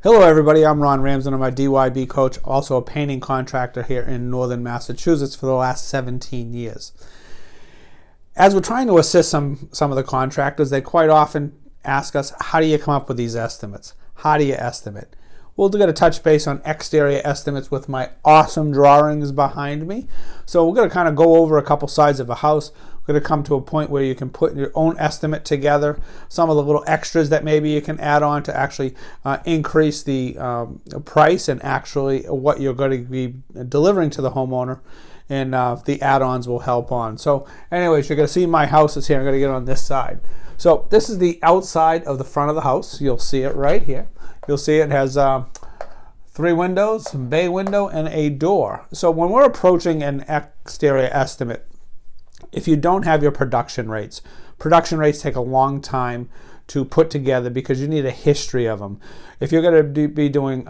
Hello everybody, I'm Ron Ramsden. I'm a DYB coach, also a painting contractor here in northern Massachusetts for the last 17 years. As we're trying to assist some of the contractors, they quite often ask us, how do you come up with these estimates? How do you estimate? We're going to touch base on exterior estimates with my awesome drawings behind me. So we're going to kind of go over a couple sides of a house. We're going to come to a point where you can put your own estimate together, some of the little extras that maybe you can add on to actually increase the price and actually what you're going to be delivering to the homeowner, and the add-ons will help on. So anyways, you're going to see my house is here. I'm going to get on this side. So this is the outside of the front of the house. You'll see it right here. You'll see it has 3 windows, a bay window, and a door. So when we're approaching an exterior estimate, if you don't have your production rates take a long time to put together because you need a history of them. If you're going to be doing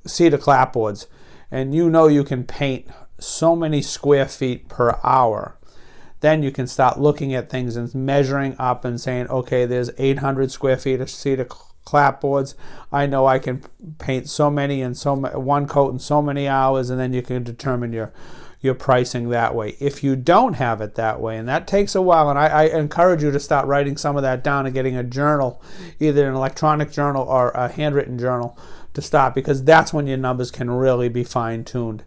cedar clapboards and you can paint so many square feet per hour, then you can start looking at things and measuring up and saying, okay, there's 800 square feet of cedar clapboards. I know I can paint so many in one coat in so many hours, and then you can determine your pricing that way. If you don't have it that way, and that takes a while, and I encourage you to start writing some of that down and getting a journal, either an electronic journal or a handwritten journal to start, because that's when your numbers can really be fine-tuned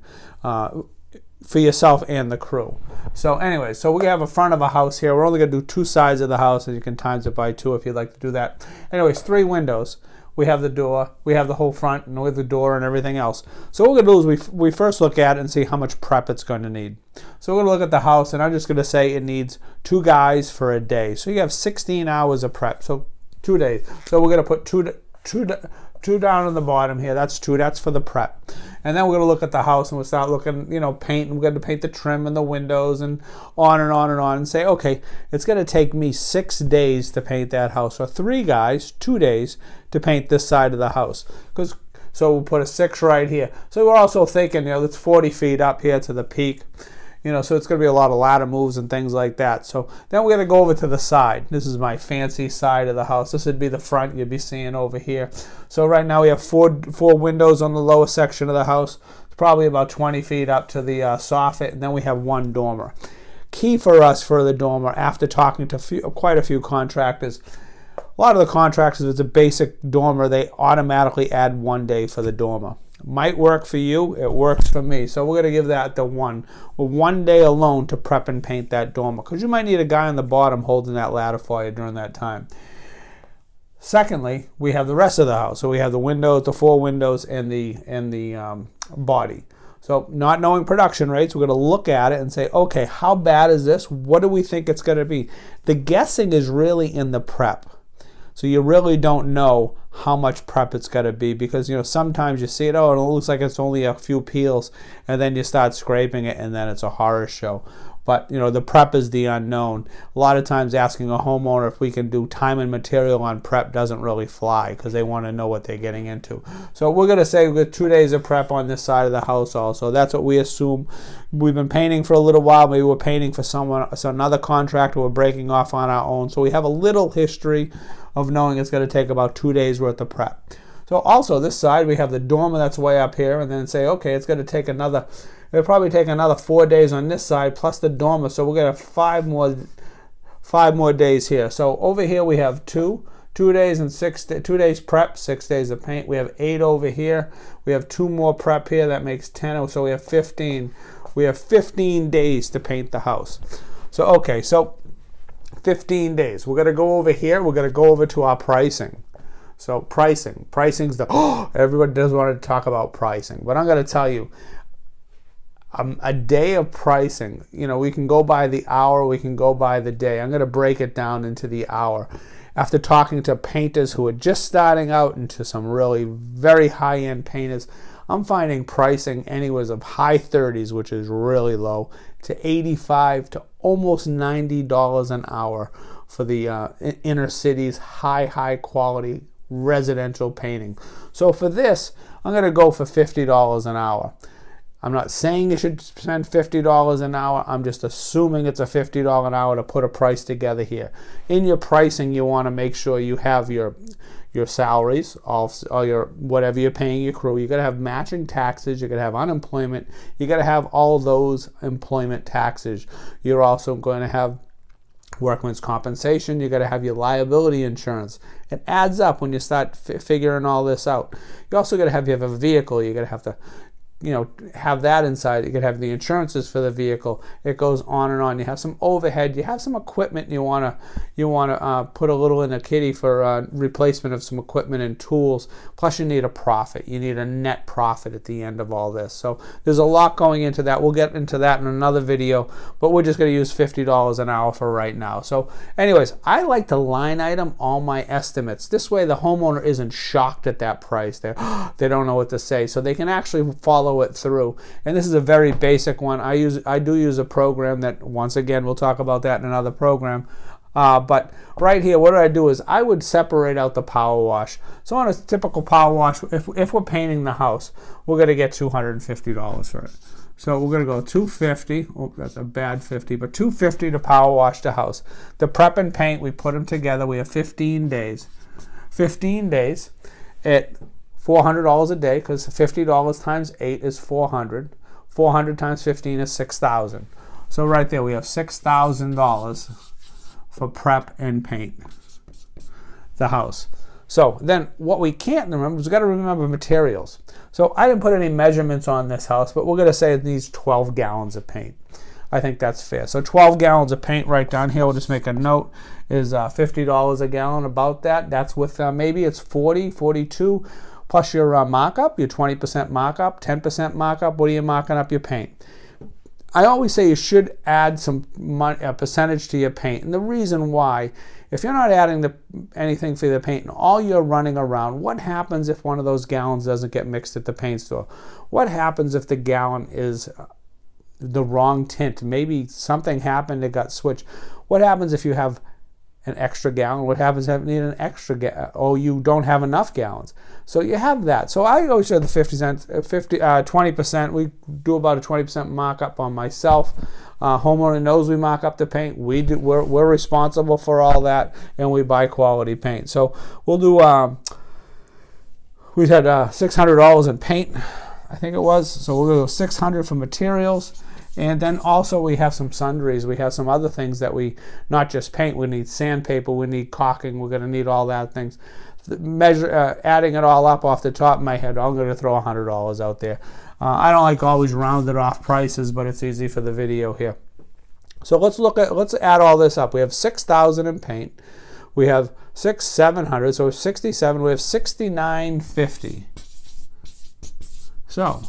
for yourself and the crew. So anyway, so we have a front of a house here. We're only going to do 2 sides of the house, and you can times it by 2 if you'd like to do that. Anyways, 3 windows. We have the door, we have the whole front, and with the door and everything else. So what we're going to do is we first look at it and see how much prep it's going to need. So we're going to look at the house, and I'm just going to say it needs 2 guys for a day. So you have 16 hours of prep, so 2 days. So we're going to put two down on the bottom here. That's 2. That's for the prep. And then we're going to look at the house, and we'll start looking, paint. We're going to paint the trim and the windows and on and on and on, and say, okay, it's going to take me 6 days to paint that house, or 3 guys, 2 days to paint this side of the house. So we'll put a 6 right here. So we're also thinking, it's 40 feet up here to the peak. So it's going to be a lot of ladder moves and things like that. So then we're going to go over to the side. This is my fancy side of the house. This would be the front you'd be seeing over here. So right now we have four windows on the lower section of the house. It's probably about 20 feet up to the soffit, and then we have 1 dormer. Key for us for the dormer, after talking to quite a few contractors, a lot of the contractors, if it's a basic dormer, they automatically add 1 day for the dormer. Might work for you, it works for me. So we're going to give that the 1. With 1 day alone to prep and paint that dormer, because you might need a guy on the bottom holding that ladder for you during that time. Secondly, we have the rest of the house. So we have the windows, the 4 windows, and the body. So not knowing production rates, we're going to look at it and say, okay, how bad is this? What do we think it's going to be? The guessing is really in the prep. So you really don't know how much prep it's got to be, because sometimes you see it, it looks like it's only a few peels, and then you start scraping it, and then it's a horror show. But the prep is the unknown. A lot of times asking a homeowner if we can do time and material on prep doesn't really fly, because they want to know what they're getting into. So we're going to say we've got 2 days of prep on this side of the house also. That's what we assume. We've been painting for a little while. Maybe we're painting for another contractor. We're breaking off on our own. So we have a little history of knowing it's going to take about 2 days worth of prep. So also this side we have the dormer that's way up here, and then say, okay, it's going to take it'll probably take another 4 days on this side plus the dormer. So we're going to have 5 more days here. So over here we have 2 days and 2 days prep, 6 days of paint. We have 8 over here. We have 2 more prep here. That makes 10. So we have 15. We have 15 days to paint the house. So okay, so 15 days. We're going to go over here. We're going to go over to our pricing. So pricing's everyone does want to talk about pricing, but I'm going to tell you, a day of pricing, we can go by the hour, we can go by the day. I'm going to break it down into the hour. After talking to painters who are just starting out and to some really very high-end painters, I'm finding pricing anywhere of high 30s, which is really low, to $85 to almost $90 an hour for the inner cities, high quality residential painting. So for this, I'm going to go for $50 an hour. I'm not saying you should spend $50 an hour. I'm just assuming it's a $50 an hour to put a price together here. In your pricing, you want to make sure you have your salaries, all your whatever you're paying your crew. You got to have matching taxes. You got to have unemployment. You got to have all those employment taxes. You're also going to have workman's compensation. You got to have your liability insurance. It adds up when you start figuring all this out. You also got to have a vehicle. You got to have to have that inside. You could have the insurances for the vehicle. It goes on and on. You have some overhead. You have some equipment. You want to put a little in a kitty for replacement of some equipment and tools. Plus, you need a profit. You need a net profit at the end of all this. So there's a lot going into that. We'll get into that in another video, but we're just going to use $50 an hour for right now. So anyways, I like to line item all my estimates. This way the homeowner isn't shocked at that price. They don't know what to say. So they can actually follow it through. And this is a very basic one. I do use a program that, once again, we'll talk about that in another program. But right here, what I do is I would separate out the power wash. So on a typical power wash, if we're painting the house, we're going to get $250 for it. So we're going to go $250. Oh, that's a bad 50, but $250 to power wash the house. The prep and paint, we put them together. We have 15 days. 15 days at $400 a day, because $50 times 8 is $400. 400 times 15 is $6,000. So right there we have $6,000 for prep and paint the house. So then what we can't remember is we've got to remember materials. So I didn't put any measurements on this house, but we're going to say it needs 12 gallons of paint. I think that's fair. So 12 gallons of paint right down here, we'll just make a note, is $50 a gallon, about that. That's with maybe it's 40, 42. Plus your markup, your 20% markup, 10% markup. What are you marking up your paint? I always say you should add some a percentage to your paint. And the reason why, if you're not adding anything for the paint and all you're running around, what happens if one of those gallons doesn't get mixed at the paint store? What happens if the gallon is the wrong tint? Maybe something happened, it got switched. What happens if you have an extra gallon? What happens if you need an extra gallon? Oh, you don't have enough gallons. So you have that. So I always do the 20%. We do about a 20% markup on myself. Homeowner knows we mark up the paint. We're responsible for all that, and we buy quality paint. So we'll do. We had $600 in paint, I think it was. So we'll go $600 for materials. And then also we have some sundries. We have some other things that not just paint. We need sandpaper. We need caulking. We're going to need all that things. Adding it all up off the top of my head, I'm going to throw $100 out there. I don't like always rounded off prices, but it's easy for the video here. So let's add all this up. We have $6,000 in paint. We have $700. So 67. We have $69.50. So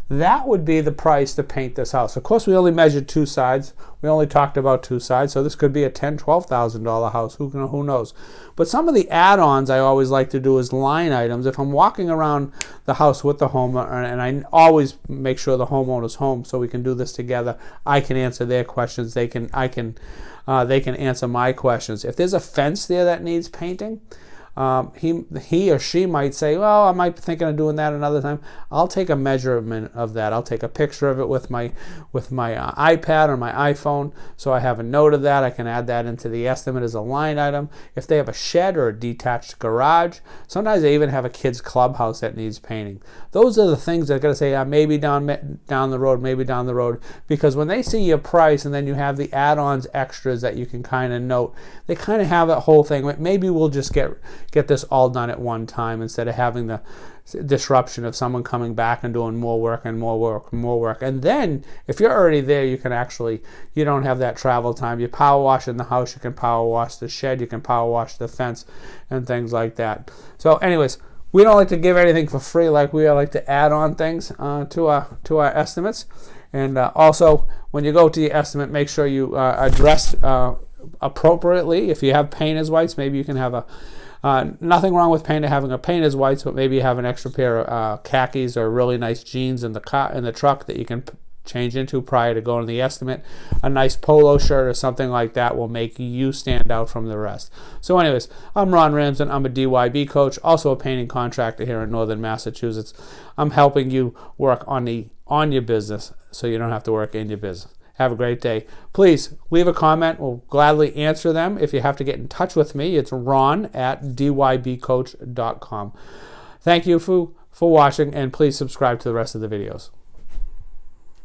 that would be the price to paint this house. Of course, we only measured two sides. We only talked about two sides, so this could be a $10,000, $12,000 house. Who knows? But some of the add-ons I always like to do is line items. If I'm walking around the house with the homeowner, and I always make sure the homeowner's home so we can do this together, I can answer their questions. They can answer my questions. If there's a fence there that needs painting, he or she might say, well, I might be thinking of doing that another time. I'll take a measurement of that. I'll take a picture of it with my iPad or my iPhone, so I have a note of that. I can add that into the estimate as a line item. If they have a shed or a detached garage, sometimes they even have a kid's clubhouse that needs painting. Those are the things that are going to say, maybe down the road, because when they see your price and then you have the add-ons extras that you can kind of note, they kind of have that whole thing. Maybe we'll just get this all done at one time instead of having the disruption of someone coming back and doing more work. And then if you're already there, you don't have that travel time. You power wash in the house, you can power wash the shed, you can power wash the fence and things like that. So anyways, we don't like to give anything for free. Like we like to add on things to our estimates. And also, when you go to your estimate, make sure you address appropriately. If you have paint as whites, maybe you can have nothing wrong with having a paint as whites, but maybe you have an extra pair of khakis or really nice jeans in the truck that you can change into prior to going to the estimate. A nice polo shirt or something like that will make you stand out from the rest. So anyways, I'm Ron Ramsden. I'm a DYB coach, also a painting contractor here in Northern Massachusetts. I'm helping you work on on your business so you don't have to work in your business. Have a great day. Please leave a comment. We'll gladly answer them. If you have to get in touch with me, it's ron@dybcoach.com. Thank you for watching, and please subscribe to the rest of the videos.